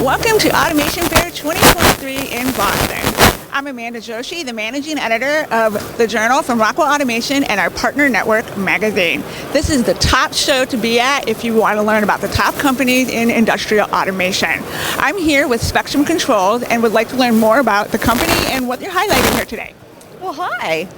welcome to Automation Fair 2023 in Boston. I'm Amanda Joshi, the managing editor of the Journal from Rockwell Automation and our partner network magazine. This is the top show to be at if you want to learn about the top companies in industrial automation. I'm here with Spectrum Controls and would like to learn more about the company and what you're highlighting here today. Well, hi.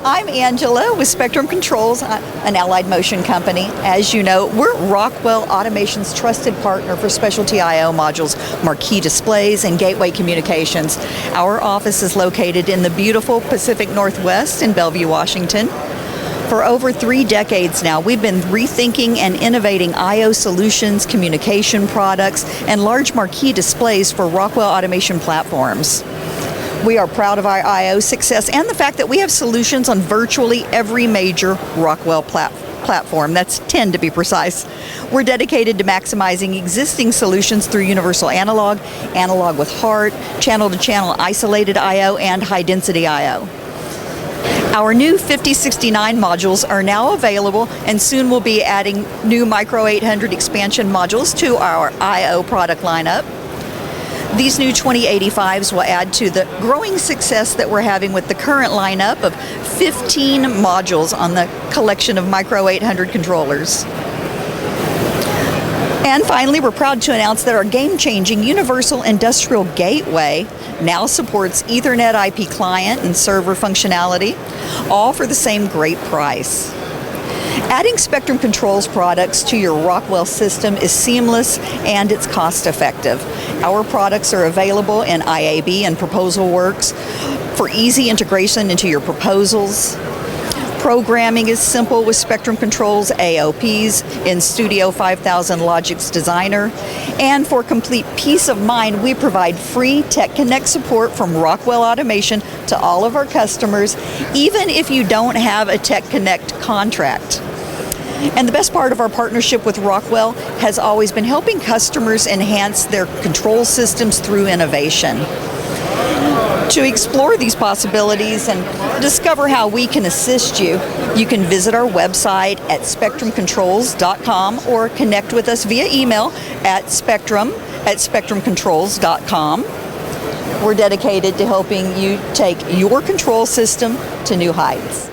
I'm Angela with Spectrum Controls, an Allied Motion company. As you know, we're Rockwell Automation's trusted partner for specialty I/O modules, marquee displays, and gateway communications. Our office is located in the beautiful Pacific Northwest in Bellevue, Washington. For over 3 decades now, we've been rethinking and innovating I/O solutions, communication products, and large marquee displays for Rockwell Automation platforms. We are proud of our I/O success and the fact that we have solutions on virtually every major Rockwell platform. That's 10 to be precise. We're dedicated to maximizing existing solutions through universal analog, analog with heart, channel-to-channel isolated I/O, and high-density I/O. Our new 5069 modules are now available, and soon we'll be adding new Micro 800 expansion modules to our I/O product lineup. These new 2085s will add to the growing success that we're having with the current lineup of 15 modules on the collection of Micro 800 controllers. And finally, we're proud to announce that our game-changing Universal Industrial Gateway now supports Ethernet IP client and server functionality, all for the same great price. Adding Spectrum Controls products to your Rockwell system is seamless and it's cost-effective. Our products are available in IAB and Proposal Works for easy integration into your proposals. Programming is simple with Spectrum Controls AOPs in Studio 5000 Logix Designer. And for complete peace of mind, we provide free Tech Connect support from Rockwell Automation to all of our customers, even if you don't have a Tech Connect contract. And the best part of our partnership with Rockwell has always been helping customers enhance their control systems through innovation. To explore these possibilities and discover how we can assist you, you can visit our website at spectrumcontrols.com or connect with us via email at spectrumcontrols.com. We're dedicated to helping you take your control system to new heights.